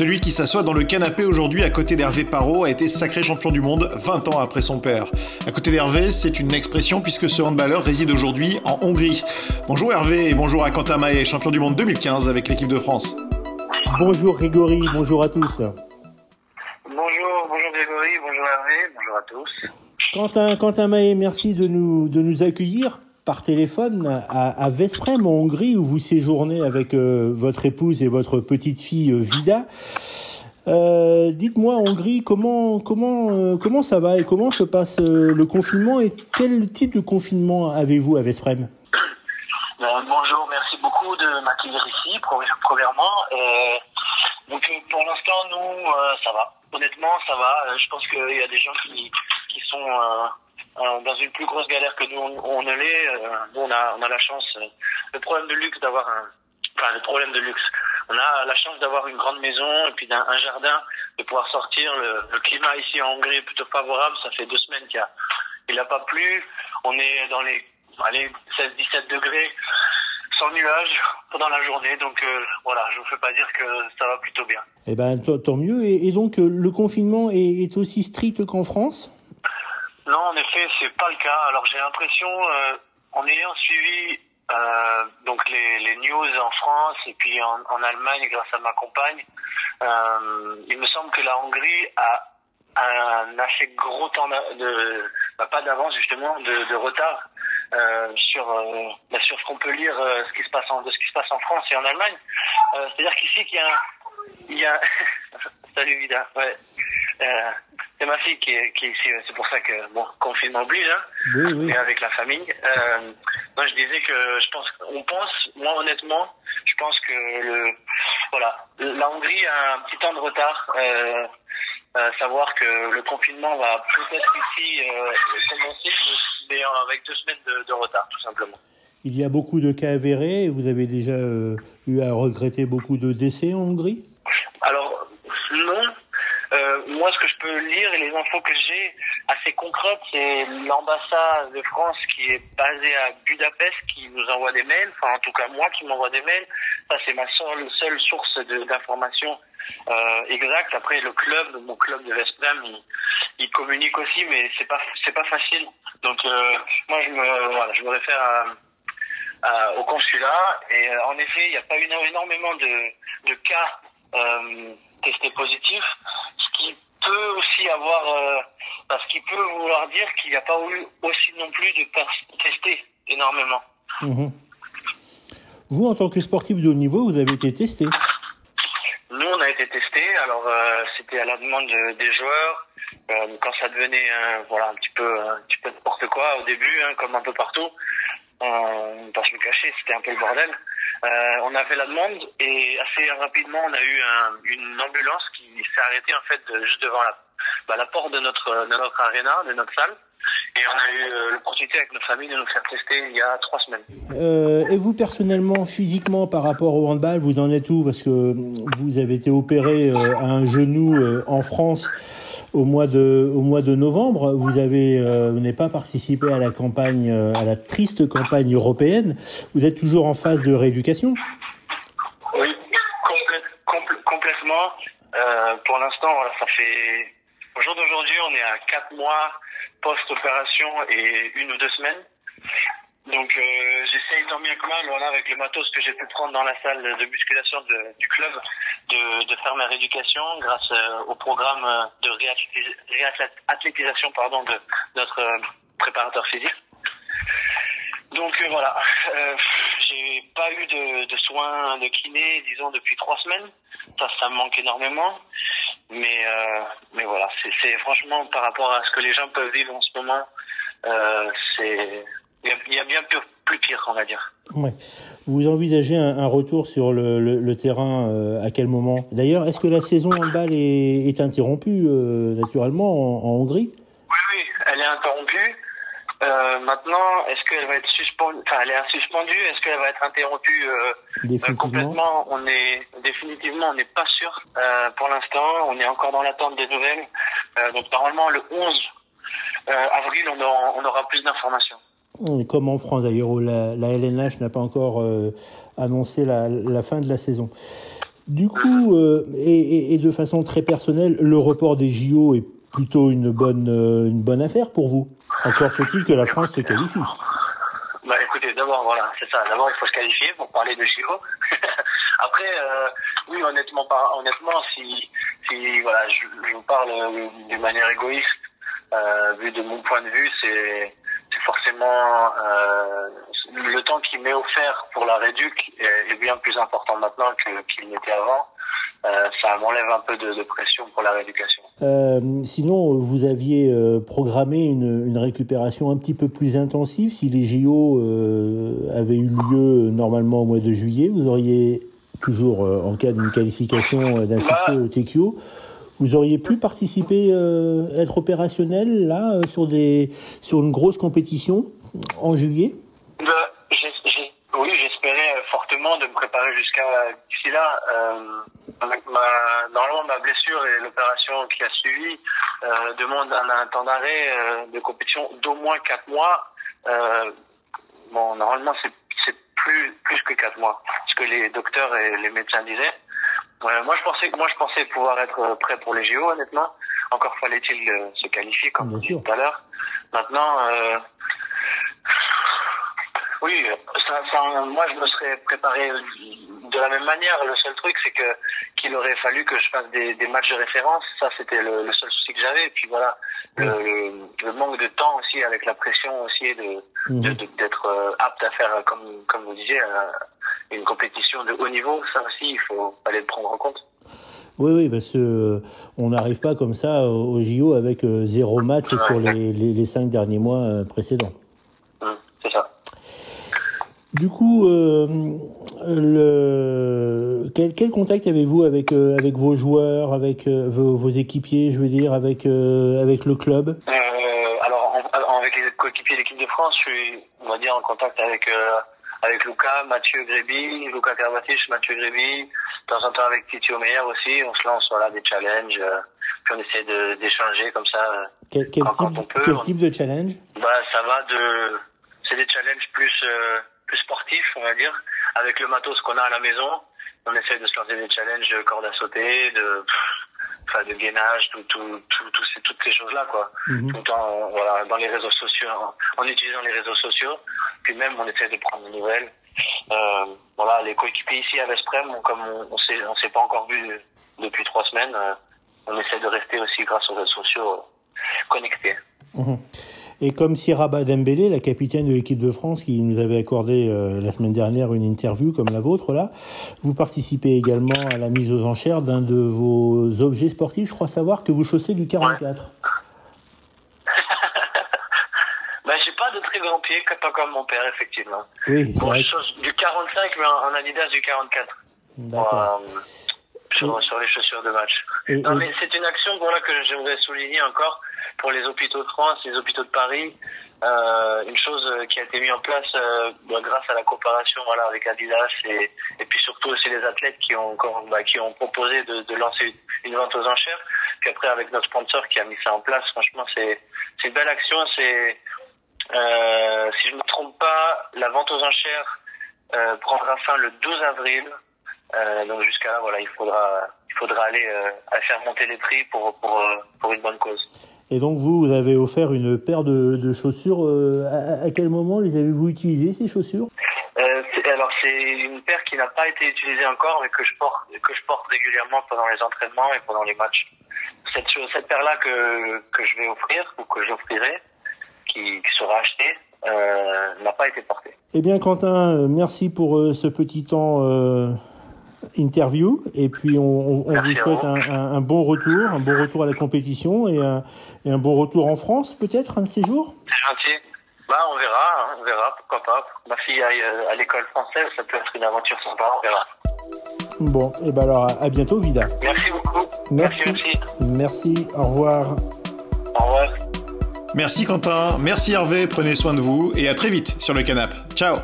Celui qui s'assoit dans le canapé aujourd'hui à côté d'Hervé Parot a été sacré champion du monde 20 ans après son père. À côté d'Hervé, c'est une expression puisque ce handballeur réside aujourd'hui en Hongrie. Bonjour Hervé et bonjour à Quentin Mahé, champion du monde 2015 avec l'équipe de France. Bonjour Grégory, bonjour à tous. Bonjour Grégory, bonjour Hervé, bonjour à tous. Quentin Mahé, merci de nous accueillir par téléphone à Veszprém en Hongrie où vous séjournez avec votre épouse et votre petite fille Vida. Dites-moi en Hongrie comment ça va et comment se passe le confinement et quel type de confinement avez-vous à Veszprém? Bonjour, merci beaucoup de m'accueillir ici, premièrement. Donc pour l'instant, nous, ça va. Honnêtement, ça va. Je pense qu'il y a des gens qui sont dans une plus grosse galère que nous, on ne l'est. Nous, on a la chance, le problème de luxe d'avoir le problème de luxe. On a la chance d'avoir une grande maison et puis un jardin, de pouvoir sortir. Le climat ici en Hongrie est plutôt favorable. Ça fait 2 semaines qu'il n'a pas plu. On est dans les 16-17 degrés, sans nuages pendant la journée. Donc voilà, je ne vous fais pas dire que ça va plutôt bien. Eh ben, tant mieux. Et donc, le confinement est aussi strict qu'en France ? Non, en effet, c'est pas le cas. Alors j'ai l'impression, en ayant suivi donc les news en France et puis en Allemagne grâce à ma compagne, il me semble que la Hongrie a un assez gros temps pas d'avance justement, de retard sur ce qu'on peut lire, ce qui se passe en France et en Allemagne. C'est-à-dire qu'ici il y a salut Vida, ouais. C'est ma fille qui est ici, c'est pour ça que confinement oblige, hein. Oui. Et avec la famille. Moi je disais que moi honnêtement, je pense que la Hongrie a un petit temps de retard. Savoir que le confinement va peut-être ici commencer, mais avec 2 semaines de retard, tout simplement. Il y a beaucoup de cas avérés. Vous avez déjà eu à regretter beaucoup de décès en Hongrie ? Alors, non. Moi, ce que je peux lire et les infos que j'ai assez concrètes, c'est l'ambassade de France qui est basée à Budapest qui nous envoie des mails. Enfin, en tout cas, moi qui m'envoie des mails. Ça, c'est ma seule source d'information exacte. Après, mon club de Veszprém, il communique aussi, mais c'est pas facile. Donc, moi, je me réfère au consulat. Et en effet, il n'y a pas eu énormément de cas testés positifs, ce qui peut aussi parce qu'il peut vouloir dire qu'il n'y a pas eu aussi non plus de testés énormément. Mmh. Vous, en tant que sportif de haut niveau, vous avez été testé? Nous, on a été testés. Alors, c'était à la demande des joueurs. Quand ça devenait un petit peu n'importe quoi au début, comme un peu partout. On ne pas se le cacher, c'était un peu le bordel. On a fait la demande et assez rapidement on a eu une ambulance qui s'est arrêtée en fait juste devant la porte de notre aréna, de notre salle. Et on a eu l'opportunité avec nos familles de nous faire tester il y a 3 semaines. Et vous personnellement, physiquement, par rapport au handball, vous en êtes où? Parce que vous avez été opéré à un genou en France au mois de novembre. Vous n'avez pas participé à la triste campagne européenne. Vous êtes toujours en phase de rééducation? Oui, complètement. Pour l'instant, voilà, ça fait au jour d'aujourd'hui, on est à 4 mois post-opération et 1 ou 2 semaines. Donc j'essaye tant bien que mal, voilà, avec le matos que j'ai pu prendre dans la salle de musculation du club, de faire ma rééducation grâce au programme de réathlétisation de notre préparateur physique. Donc voilà, j'ai pas eu de soins de kiné, disons, depuis 3 semaines. Ça me manque énormément. Mais voilà, c'est franchement par rapport à ce que les gens peuvent vivre en ce moment, il y a bien plus pire, on va dire. Ouais. Vous envisagez un retour sur le terrain à quel moment? D'ailleurs, est-ce que la saison handball est interrompue naturellement en Hongrie? Oui, elle est interrompue. Maintenant, est-ce qu'elle va être suspendue? Enfin, elle est suspendue. Est-ce qu'elle va être interrompue complètement? Définitivement, on n'est pas sûr. Pour l'instant, on est encore dans l'attente des nouvelles. Donc normalement, le 11 avril, on aura plus d'informations. Comme en France d'ailleurs, où la LNH n'a pas encore annoncé la fin de la saison. Du coup, et de façon très personnelle, le report des JO est plutôt une bonne affaire pour vous. Encore faut-il que la France se qualifie. Bah écoutez, d'abord voilà, c'est ça. D'abord il faut se qualifier pour parler de JO. Après, oui, honnêtement, si voilà, je vous parle d'une manière égoïste, vu de mon point de vue, c'est forcément le temps qui m'est offert pour la réduc est bien plus important maintenant qu'il n'était avant. Ça m'enlève un peu de pression pour la rééducation. Sinon, vous aviez programmé une récupération un petit peu plus intensive. Si les JO avaient eu lieu normalement au mois de juillet, vous auriez toujours, en cas d'une qualification d'un succès au TQO, vous auriez pu participer, être opérationnel là sur une grosse compétition en juillet. Oui, j'espérais fortement de me préparer jusqu'à d'ici là. Normalement, ma blessure et l'opération qui a suivi demandent un temps d'arrêt de compétition d'au moins 4 mois. Bon, normalement, c'est plus que 4 mois, ce que les docteurs et les médecins disaient. Moi, je pensais pouvoir être prêt pour les JO, honnêtement. Encore fallait-il se qualifier, comme vous dites tout à l'heure. Maintenant, oui, moi je me serais préparé de la même manière. Le seul truc, c'est qu'il aurait fallu que je fasse des matchs de référence. Ça, c'était le seul souci que j'avais. Et puis voilà, le manque de temps aussi, avec la pression aussi d'être apte à faire, comme vous disiez, une compétition de haut niveau. Ça aussi, fallait le prendre en compte. Oui, parce que on n'arrive pas comme ça au JO avec 0 match sur les 5 derniers mois précédents. C'est ça. Du coup, quel contact avez-vous avec vos joueurs, avec vos équipiers, je veux dire, avec le club? Alors, avec les coéquipiers de l'équipe de France, je suis, on va dire, en contact avec Lucas, Mathieu Gréby, Lucas Carvatich, Mathieu Gréby, de temps en temps avec Titi Omeyer aussi. On se lance des challenges, puis on essaie d'échanger comme ça. Quel type de challenge? Ça va c'est des challenges plus sportifs, on va dire, avec le matos qu'on a à la maison. On essaie de se lancer des challenges de corde à sauter, de gainage, toutes ces choses-là, quoi. Tout le temps, dans les réseaux sociaux, en utilisant les réseaux sociaux. Puis même, on essaie de prendre des nouvelles. Les coéquipiers ici à Vesprem, comme on s'est pas encore vu depuis 3 semaines, on essaie de rester aussi, grâce aux réseaux sociaux, connectés. Et comme Siraba Dembélé, la capitaine de l'équipe de France, qui nous avait accordé la semaine dernière une interview comme la vôtre, là, vous participez également à la mise aux enchères d'un de vos objets sportifs. Je crois savoir que vous chaussez du 44. J'ai pas de très grands pieds, pas comme mon père, effectivement. Oui, bon, je chausse du 45, mais en Adidas du 44. D'accord. Sur les chaussures de match. Mais c'est une action que j'aimerais souligner encore pour les hôpitaux de France, les hôpitaux de Paris. Une chose qui a été mise en place grâce à la coopération avec Adidas et puis surtout aussi les athlètes qui ont proposé de lancer une vente aux enchères. Puis après avec notre sponsor qui a mis ça en place, franchement c'est une belle action. C'est si je ne me trompe pas, la vente aux enchères prendra fin le 12 avril. Donc jusqu'à là, il faudra aller faire monter les prix pour une bonne cause. Et donc vous avez offert une paire de chaussures. À quel moment les avez-vous utilisées, ces chaussures? C'est une paire qui n'a pas été utilisée encore, mais que je porte régulièrement pendant les entraînements et pendant les matchs. Cette paire-là que je vais offrir ou que j'offrirai, qui sera achetée, n'a pas été portée. Eh bien, Quentin, merci pour ce petit temps interview, et puis on vous souhaite un bon retour à la compétition et un bon retour en France, peut-être, un de ces jours. C'est gentil. On verra, pourquoi pas. Ma fille aille à l'école française, ça peut être une aventure sympa, on verra. Bon, et alors à bientôt, Vida. Merci beaucoup. Merci, au revoir. Au revoir. Merci Quentin, merci Hervé, prenez soin de vous et à très vite sur le canapé. Ciao.